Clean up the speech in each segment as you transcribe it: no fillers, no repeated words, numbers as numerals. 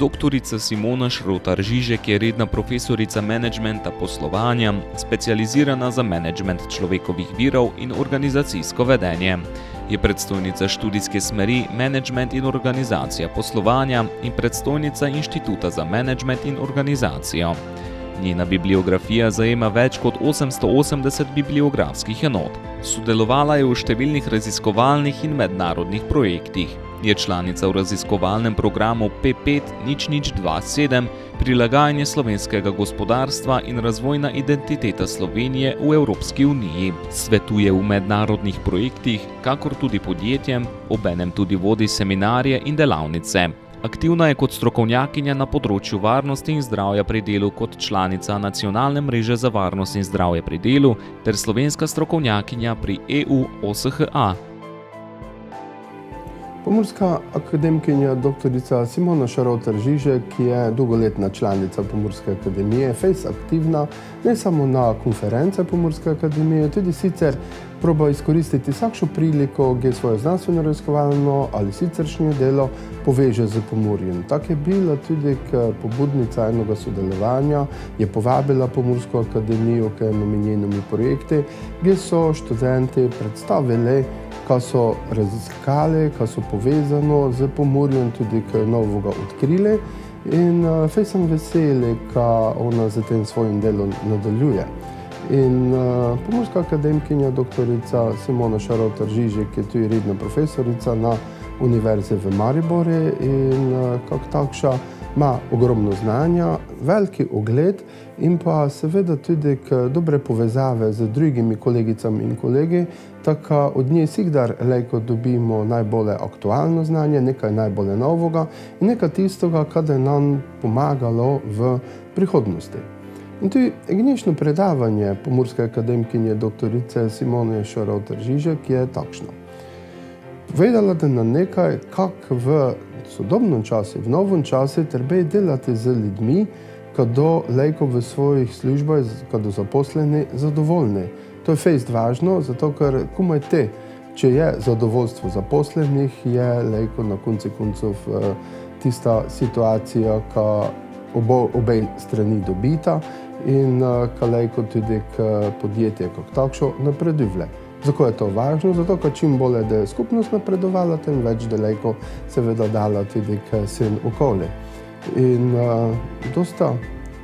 Doktorica Simona Šrotar-Žižek je redna profesorica menedžmenta poslovanja, specializirana za menedžment človekovih virov in organizacijsko vedenje. Je predstojnica študijske smeri Menedžment in organizacija poslovanja in predstojnica Inštituta za menedžment in organizacijo. Njena bibliografija zajema več kot 880 bibliografskih enot. Sodelovala je v številnih raziskovalnih in mednarodnih projektih. Je članica v raziskovalnem programu P50027 Prilagajanje slovenskega gospodarstva in razvojna identiteta Slovenije v Evropski uniji. Svetuje v mednarodnih projektih, kakor tudi podjetjem, obenem tudi vodi seminarje in delavnice. Aktivna je kot strokovnjakinja na področju varnosti in zdravja pri delu kot članica Nacionalne mreže za varnost in zdravje pri delu ter slovenska strokovnjakinja pri EU OSHA. Pomurska akademkinja doktorica Simona Šrotar-Žižek je dolgoletna članica Pomurske akademije, fejs aktivna ne samo na konference Pomurske akademije, tudi sicer proba izkoristiti vsakšno priliko, gdje svoje znanstveno raziskovalno ali siceršnje delo poveže z Pomurjem. Tak je bila tudi pobudnica enega sodelovanja, je povabila Pomursko akademijo k njenimi projekti, gdje so študenti predstavili, kaj so raziskali, kaj so povezano z Pomurjem, tudi kaj novega odkrili. In fej sem veseli, kaj ona za tem svojim delom nadaljuje. In Pomurska akademkinja doktorica Simona Šrotar-Žižek je tudi redna profesorica na Univerzi v Mariboru in kak takša ima ogromno znanja, veliki ugled in pa seveda tudi dobre povezave z drugimi kolegicami in kolegi, tako od nje vsikdar lejko dobimo najbolje aktualno znanje, nekaj najbolje novega in nekaj tistega, kar je nam pomagalo v prihodnosti. In tudi gnjišno predavanje Pomurske akademkinje doktorice Simone Šrotar-Žižek je takšno. Povedala da nam nekaj, kak v sodobnem času, v novem času treba delati z ljudmi, kado lejko v svojih službah, kado zaposleni, zadovoljni. To je fejst važno, zato ker komaj te, če je zadovoljstvo zaposlenih, je lejko na konci koncov tista situacija, ka obe strani dobita in ka lejko tudi podjetje kot takšno napreduje. Zakaj je to važno? Zato, ker čim bolje, da je skupnost napredovala, tem več daleko seveda dala tudi k sen okolje. In dosta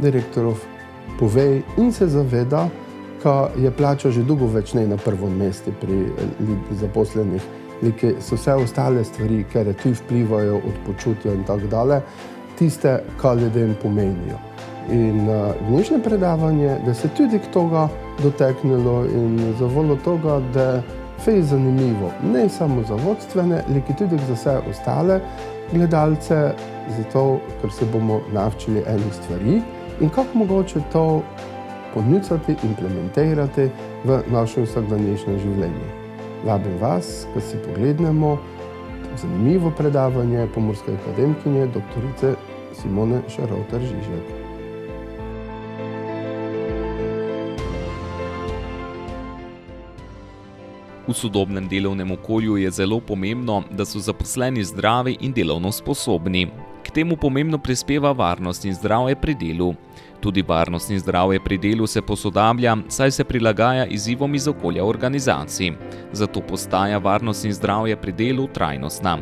direktorov pove in se zaveda, ka je plača že dolgo več ne na prvom mestu pri zaposlenih, ki so vse ostale stvari, ker tu vplivajo od počutja in tako dalje, tiste, kar ljudem pomenijo. In dnešne predavanje, da se tudi k toga doteknilo in zavoljo toga, da je fej zanimivo, ne samo za vodstvene, liki tudi za vse ostale gledalce, zato, ker se bomo navčili enih stvari in kako mogoče to podnicati, implementirati v našem vsakdanješnem življenju. Vabim vas, da si poglednemo zanimivo predavanje Pomurske akademkinje doktorice Simone Šrotar-Žižek. V sodobnem delovnem okolju je zelo pomembno, da so zaposleni zdravi in delovno sposobni. K temu pomembno prispeva varnost in zdravje pri delu. Tudi varnost in zdravje pri delu se posodablja, saj se prilagaja izzivom iz okolja organizacij. Zato postaja varnost in zdravje pri delu trajnostna.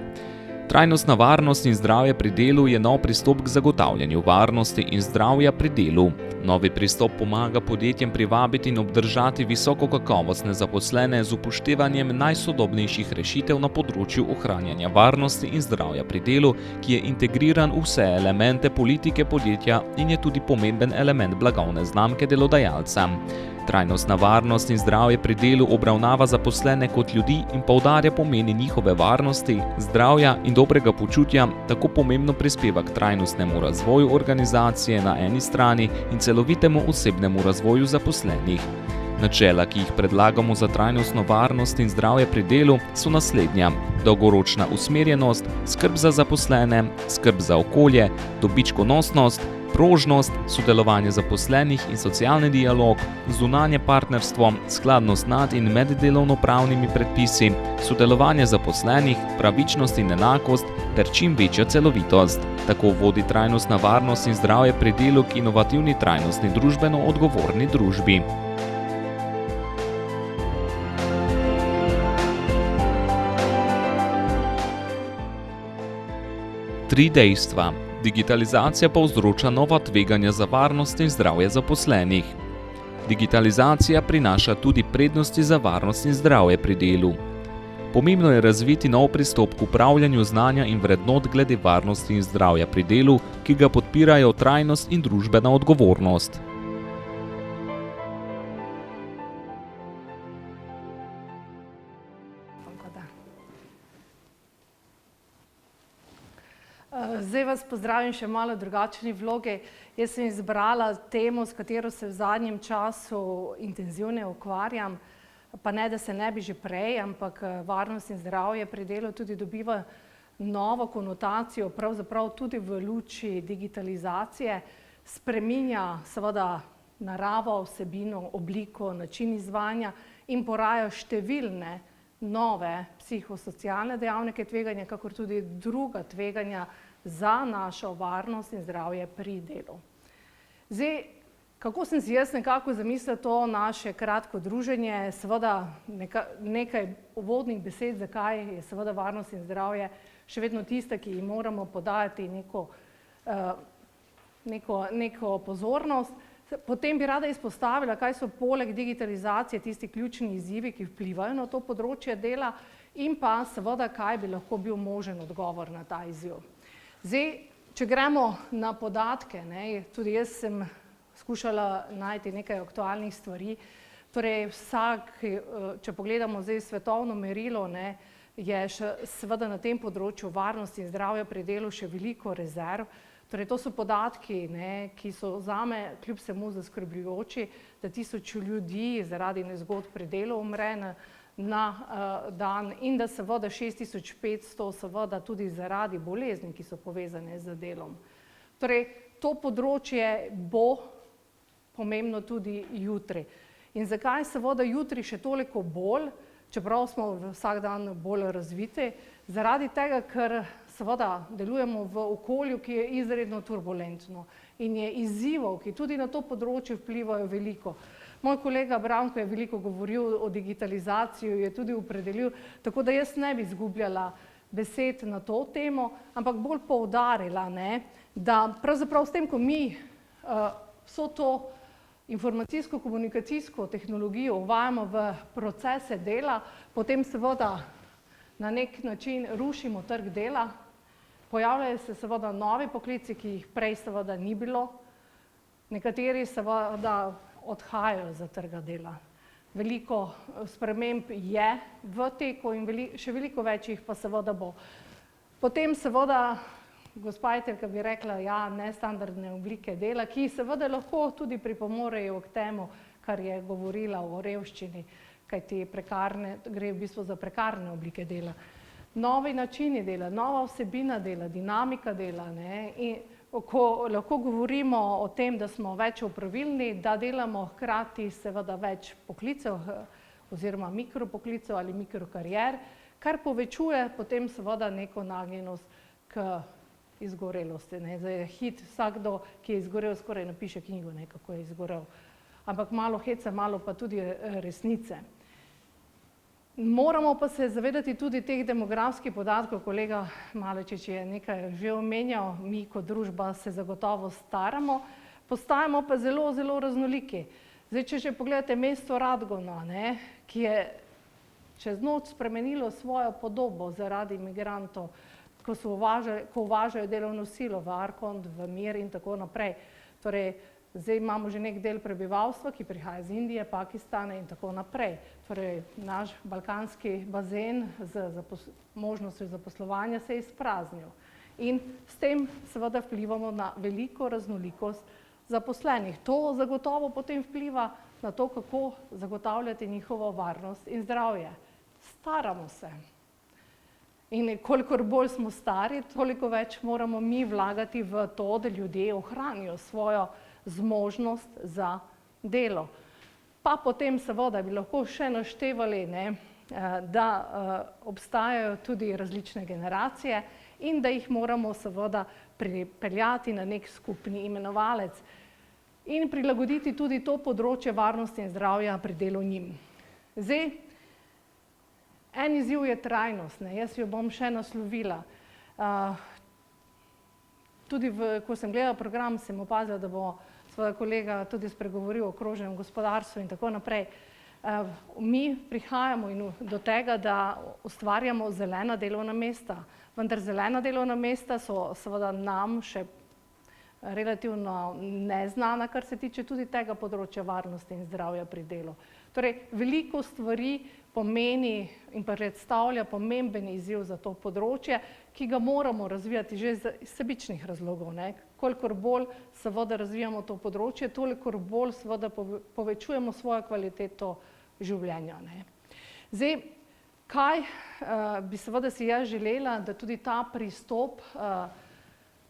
Trajnostna varnost in zdravje pri delu je nov pristop k zagotavljanju varnosti in zdravja pri delu. Novi pristop pomaga podjetjem privabiti in obdržati visokokakovostne zaposlene z upoštevanjem najsodobnejših rešitev na področju ohranjanja varnosti in zdravja pri delu, ki je integriran v vse elemente politike podjetja in je tudi pomemben element blagovne znamke delodajalca. Trajnostna varnost in zdravje pri delu obravnava zaposlene kot ljudi in poudarja pomeni njihove varnosti, zdravja in dobrega počutja, tako pomembno prispeva k trajnostnemu razvoju organizacije na eni strani in celovitemu osebnemu razvoju zaposlenih. Načela, ki jih predlagamo za trajnostno varnost in zdravje pri delu, so naslednja: dolgoročna usmerjenost, skrb za zaposlene, skrb za okolje, dobičkonosnost, prožnost, sodelovanje zaposlenih in socialni dialog, zunanje partnerstvo, skladnost nad in med delovnopravnimi predpisi, sodelovanje zaposlenih, pravičnost in enakost ter čim večja celovitost. Tako vodi trajnostna varnost in zdravje pri delu k inovativni, trajnostni, družbeno odgovorni družbi. Tri dejstva. Digitalizacija povzroča nova tveganja za varnost in zdravje zaposlenih. Digitalizacija prinaša tudi prednosti za varnost in zdravje pri delu. Pomembno je razviti nov pristop k upravljanju znanja in vrednot glede varnosti in zdravja pri delu, ki ga podpirajo trajnost in družbena odgovornost. Zdaj vas pozdravim še malo drugačni vlogi. Jaz sem izbrala temo, s katero se v zadnjem času intenzivno ukvarjam, pa ne, da se ne bi že prej, ampak varnost in zdravje pri delu tudi dobiva novo konotacijo, pravzaprav tudi v luči digitalizacije, spreminja seveda naravo, vsebino, obliko, način izvajanja in poraja številne nove psihosocialne dejavnike tveganja, kakor tudi druga tveganja za našo varnost in zdravje pri delu. Zdaj, kako sem si jaz nekako zamislila to naše kratko druženje, seveda nekaj uvodnih besed, zakaj je seveda varnost in zdravje še vedno tista, ki jim moramo podajati neko pozornost. Potem bi rada izpostavila, kaj so poleg digitalizacije tisti ključni izzivi, ki vplivajo na to področje dela, in pa seveda, kaj bi lahko bil možen odgovor na ta izziv. Zdaj, če gremo na podatke, tudi jaz sem skušala najti nekaj aktualnih stvari. Torej, če pogledamo zdaj svetovno merilo, je seveda na tem področju varnosti in zdravja pri delu še veliko rezerv. Torej, to so podatki, ki so zame kljub vsemu zaskrbljujoči, da 1000 ljudi zaradi nezgod pri delu umre na dan in da seveda 6500 seveda tudi zaradi bolezni, ki so povezane z delom. Torej, to področje bo pomembno tudi jutri. In zakaj seveda jutri še toliko bolj, čeprav smo vsak dan bolj razviti? Zaradi tega, ker seveda delujemo v okolju, ki je izredno turbulentno in je izzivov, ki tudi na to področje vplivajo veliko. Moj kolega Branko je veliko govoril o digitalizaciji, je tudi opredelil, tako da jaz ne bi izgubljala besed na to temo, ampak bolj poudarila, da pravzaprav s tem, ko mi vso to informacijsko-komunikacijsko tehnologijo uvajamo v procese dela, potem seveda na nek način rušimo trg dela, pojavljajo se seveda novi poklici, ki jih prej seveda ni bilo, nekateri seveda odhajajo za trga dela. Veliko sprememb je v teku in še veliko več jih pa seveda bo. Potem seveda gospa Etelka bi rekla, nestandardne oblike dela, ki seveda lahko tudi pripomorejo k temu, kar je govorila o revščini, kajti gre v bistvu za prekarne oblike dela. Novi načini dela, nova vsebina dela, dinamika dela, in ko lahko govorimo o tem, da smo več opravilni, da delamo hkrati seveda več poklicev oziroma mikropoklicev ali mikrokarier, kar povečuje potem seveda neko nagnjenost k izgorelosti. Zdaj je hit, vsakdo, ki je izgorel, skoraj napiše knjigo, kako je izgorel. Ampak malo heca, malo pa tudi resnice. Moramo pa se zavedati tudi teh demografskih podatkov, kolega Malečič je nekaj že omenjal, mi kot družba se zagotovo staramo, postajamo pa zelo, zelo raznoliki. Zdaj, če že pogledate mesto Radgona, ki je čez noč spremenilo svojo podobo zaradi migrantov, ko uvažajo delovno silo v Arkond, v Mir in tako naprej. Torej, zdaj imamo že nek del prebivalstva, ki prihaja iz Indije, Pakistana in tako naprej. Torej, naš balkanski bazen z možnostjo zaposlovanja se je izpraznil. In s tem seveda vplivamo na veliko raznolikost zaposlenih. To zagotovo potem vpliva na to, kako zagotavljati njihovo varnost in zdravje. Staramo se. In kolikor bolj smo stari, toliko več moramo mi vlagati v to, da ljudje ohranijo svojo zmožnost za delo. Pa potem seveda bi lahko še naštevali, da obstajajo tudi različne generacije in da jih moramo seveda pripeljati na nek skupni imenovalec in prilagoditi tudi to področje varnosti in zdravja pri delu njim. Zdaj, en izziv je trajnost, jaz jo bom še naslovila. Tudi ko sem gledala program, sem opazila, da bo svoj kolega tudi spregovoril o krožnem gospodarstvu in tako naprej. Mi prihajamo do tega, da ustvarjamo zelena delovna mesta, vendar zelena delovna mesta so seveda nam še relativno neznana, kar se tiče tudi tega področja varnosti in zdravja pri delu. Torej, veliko stvari pomeni in predstavlja pomemben izziv za to področje, ki ga moramo razvijati že iz sebičnih razlogov. Kolikor bolj seveda razvijamo to področje, tolikor bolj seveda povečujemo svojo kvaliteto življenja. Zdaj, kaj bi seveda si jaz želela, da tudi ta pristop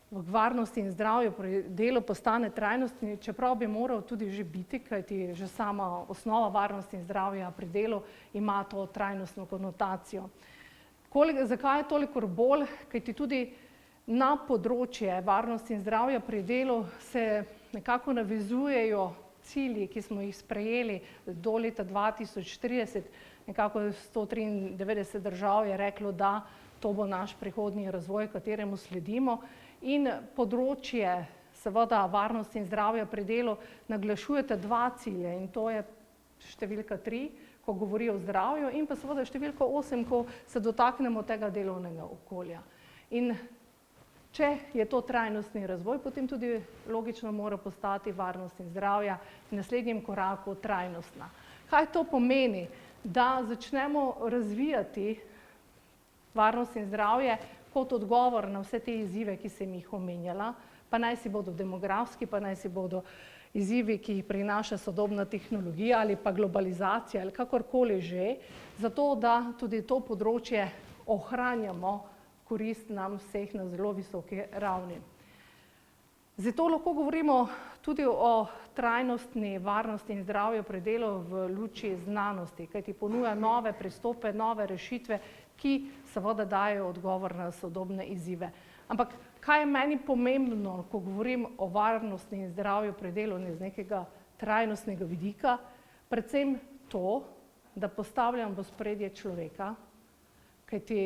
v varnosti in zdravju pri delu postane trajnostni, čeprav bi moral tudi že biti, kajti že sama osnova varnosti in zdravja pri delu ima to trajnostno konotacijo. Zakaj je toliko bolj? Kajti tudi na področje varnosti in zdravja pri delu se nekako navezujejo cilji, ki smo jih sprejeli do leta 2030. Nekako 193 držav je reklo, da to bo naš prihodnji razvoj, kateremu sledimo. In področje seveda varnosti in zdravja pri delu naglašujete dva cilje in to je številka 3, ko govori o zdravju in pa seveda številka 8, ko se dotaknemo tega delovnega okolja. In če je to trajnostni razvoj, potem tudi logično mora postati varnost in zdravja v naslednjem koraku trajnostna. Kaj to pomeni? Da začnemo razvijati varnost in zdravje kot odgovor na vse te izzive, ki sem jih omenjala, pa naj si bodo demografski, pa naj si bodo izzivi, ki jih prinaša sodobna tehnologija ali pa globalizacija ali kakorkoli že, zato da tudi to področje ohranjamo korist nam vseh na zelo visoki ravni. Zato lahko govorimo tudi o trajnostni varnosti in zdravju pri delu v luči znanosti, kajti ponuja nove pristope, nove rešitve, ki seveda dajo odgovor na sodobne izzive. Ampak kaj je meni pomembno, ko govorim o varnosti in zdravju pri delu iz nekega trajnostnega vidika, predvsem to, da postavljam v ospredje človeka, kajti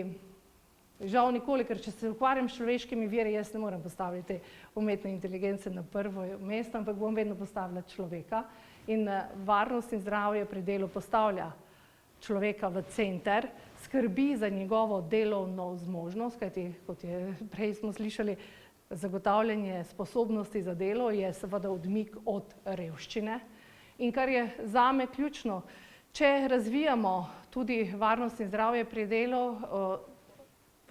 žal nikoli, ker če se ukvarjam s človeškimi viri, jaz ne morem postaviti umetne inteligence na prvo mesto, ampak bom vedno postavila človeka in varnost in zdravje pri delu postavlja človeka v center, skrbi za njegovo delovno zmožnost, kajti kot je prej smo slišali, zagotavljanje sposobnosti za delo je seveda odmik od revščine. In kar je zame ključno, če razvijamo tudi varnost in zdravje pri delu,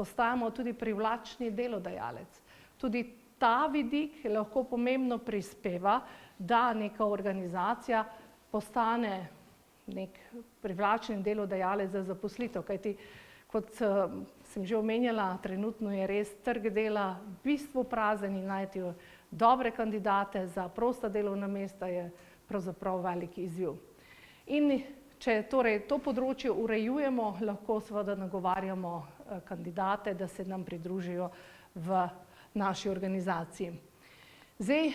postajamo tudi privlačni delodajalec. Tudi ta vidik lahko pomembno prispeva, da neka organizacija postane nek privlačen delodajalec za zaposlitev. Kajti, kot sem že omenjala, trenutno je res trg dela v bistvu prazen in najti dobre kandidate za prosta delovna mesta je pravzaprav velik izziv. In če torej to področje urejujemo, lahko seveda nagovarjamo kandidate, da se nam pridružijo v naši organizaciji. Zdaj,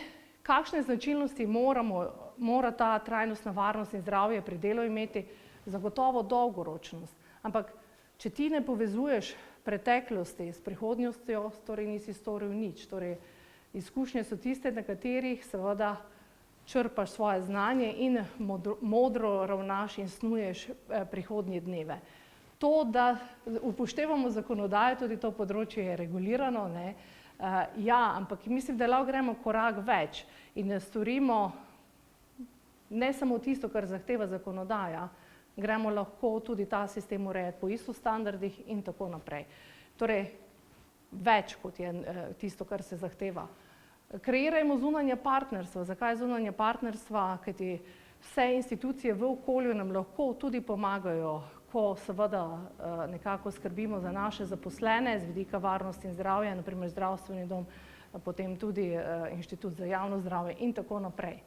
kakšne značilnosti mora ta trajnostna varnost in zdravje pri delu imeti? Zagotovo dolgoročnost. Ampak, če ti ne povezuješ preteklosti s prihodnostjo, torej nisi storil nič. Torej, izkušnje so tiste, na katerih seveda črpaš svoje znanje in modro ravnaš in snuješ prihodnje dneve. To, da upoštevamo zakonodajo, tudi to področje je regulirano, ja, ampak mislim, da lahko gremo korak več in storimo ne samo tisto, kar zahteva zakonodaja, gremo lahko tudi ta sistem urejati po ISO standardih in tako naprej. Torej, več kot je tisto, kar se zahteva. Kreirajmo zunanja partnerstva. Zakaj zunanja partnerstva? Kajti vse institucije v okolju nam lahko tudi pomagajo, ko seveda nekako skrbimo za naše zaposlene z vidika varnosti in zdravja, naprimer zdravstveni dom, potem tudi Inštitut za javno zdravje in tako naprej.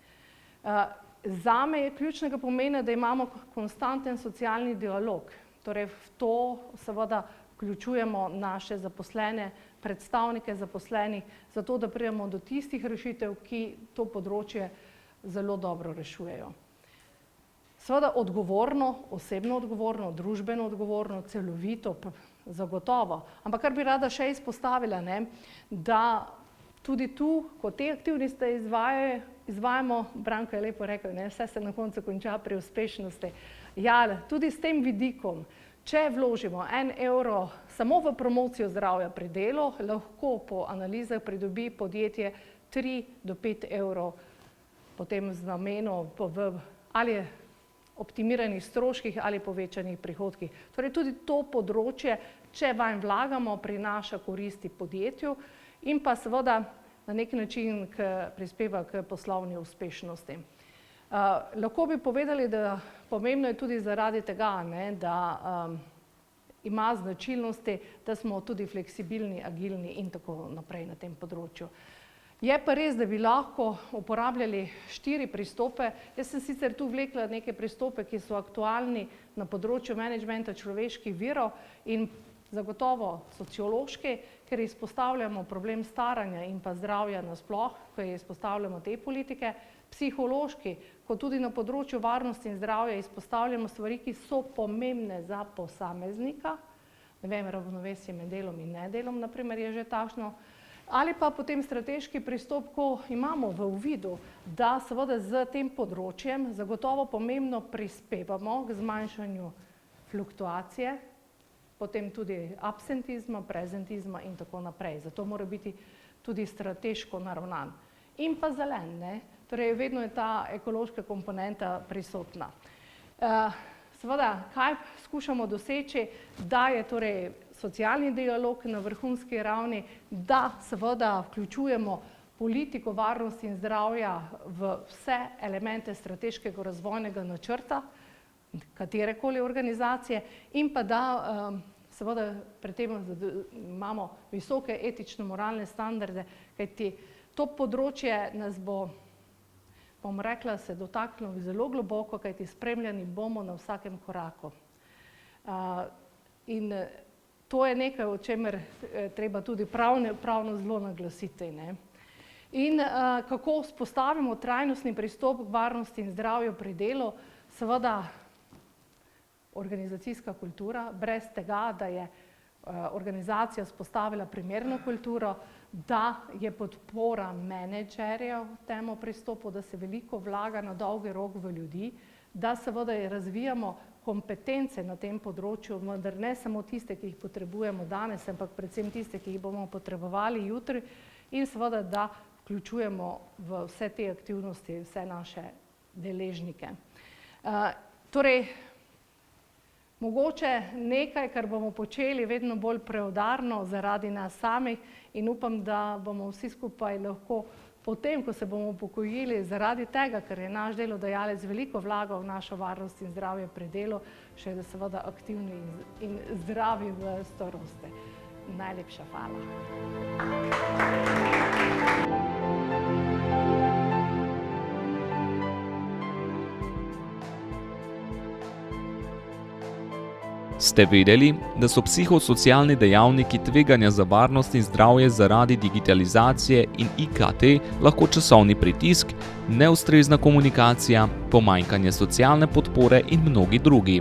Zame je ključnega pomena, da imamo konstanten socialni dialog, torej v to seveda vključujemo naše zaposlene, predstavnike zaposlenih, zato da pridemo do tistih rešitev, ki to področje zelo dobro rešujejo. Seveda odgovorno, osebno odgovorno, družbeno odgovorno, celovito, zagotovo. Ampak kar bi rada še izpostavila, da tudi tu, ko te aktivnosti izvajamo, Branko je lepo rekel, vse se na koncu konča pri uspešnosti. Ja, tudi s tem vidikom, če vložimo 1 evro samo v promocijo zdravja pri delu, lahko po analizah pridobi podjetje 3 do 5 evrov potem z namenom ali optimiranih stroških ali povečanih prihodkih. Torej tudi to področje, če vanj vlagamo, prinaša koristi podjetju in pa seveda na nek način prispeva k poslovni uspešnosti. Lahko bi povedali, da pomembno je tudi zaradi tega, da ima značilnosti, da smo tudi fleksibilni, agilni in tako naprej na tem področju. Je pa res, da bi lahko uporabljali 4 pristope. Jaz sem sicer tu vlekla neke pristope, ki so aktualni na področju menedžmenta človeških virov in zagotovo sociološki, ker izpostavljamo problem staranja in pa zdravja nasploh, ko izpostavljamo te politike, psihološki, ko tudi na področju varnosti in zdravja izpostavljamo stvari, ki so pomembne za posameznika, ne vem, ravnovesje med delom in nedelom, naprimer, je že takšno, ali pa potem strateški pristop, ko imamo v uvidu, da seveda z tem področjem zagotovo pomembno prispevamo k zmanjšanju fluktuacije, potem tudi absentizma, prezentizma in tako naprej. Zato mora biti tudi strateško naravnan. In pa zelen, torej vedno je ta ekološka komponenta prisotna. Seveda, kaj skušamo doseči, da je torej socialni dialog na vrhunski ravni, da seveda vključujemo politiko varnosti in zdravja v vse elemente strateškega razvojnega načrta, katerekoli organizacije, in pa da seveda pri tem imamo visoke etično-moralne standarde, kajti to področje nas bo, bom rekla, se dotaknilo zelo globoko, kajti spremljani bomo na vsakem koraku. In to je nekaj, o čemer treba tudi pravno zelo naglasiti. In kako vzpostavimo trajnostni pristop k varnosti in zdravju pri delu, seveda organizacijska kultura, brez tega, da je organizacija vzpostavila primerno kulturo, da je podpora menedžerjev temu pristopu, da se veliko vlaga na dolgi rok v ljudi, da seveda razvijamo kompetence na tem področju, vendar ne samo tiste, ki jih potrebujemo danes, ampak predvsem tiste, ki jih bomo potrebovali jutri, in seveda, da vključujemo v vse te aktivnosti vse naše deležnike. Torej, mogoče nekaj, kar bomo počeli vedno bolj preudarno zaradi nas samih in upam, da bomo vsi skupaj lahko potem, ko se bomo upokojili zaradi tega, ker je naš delodajalec veliko vlagal v našo varnost in zdravje pri delu, še seveda aktivni in zdravi v starosti. Najlepša hvala. Ste vedeli, da so psihosocialni dejavniki tveganja za varnost in zdravje zaradi digitalizacije in IKT lahko časovni pritisk, neustrezna komunikacija, pomanjkanje socialne podpore in mnogi drugi?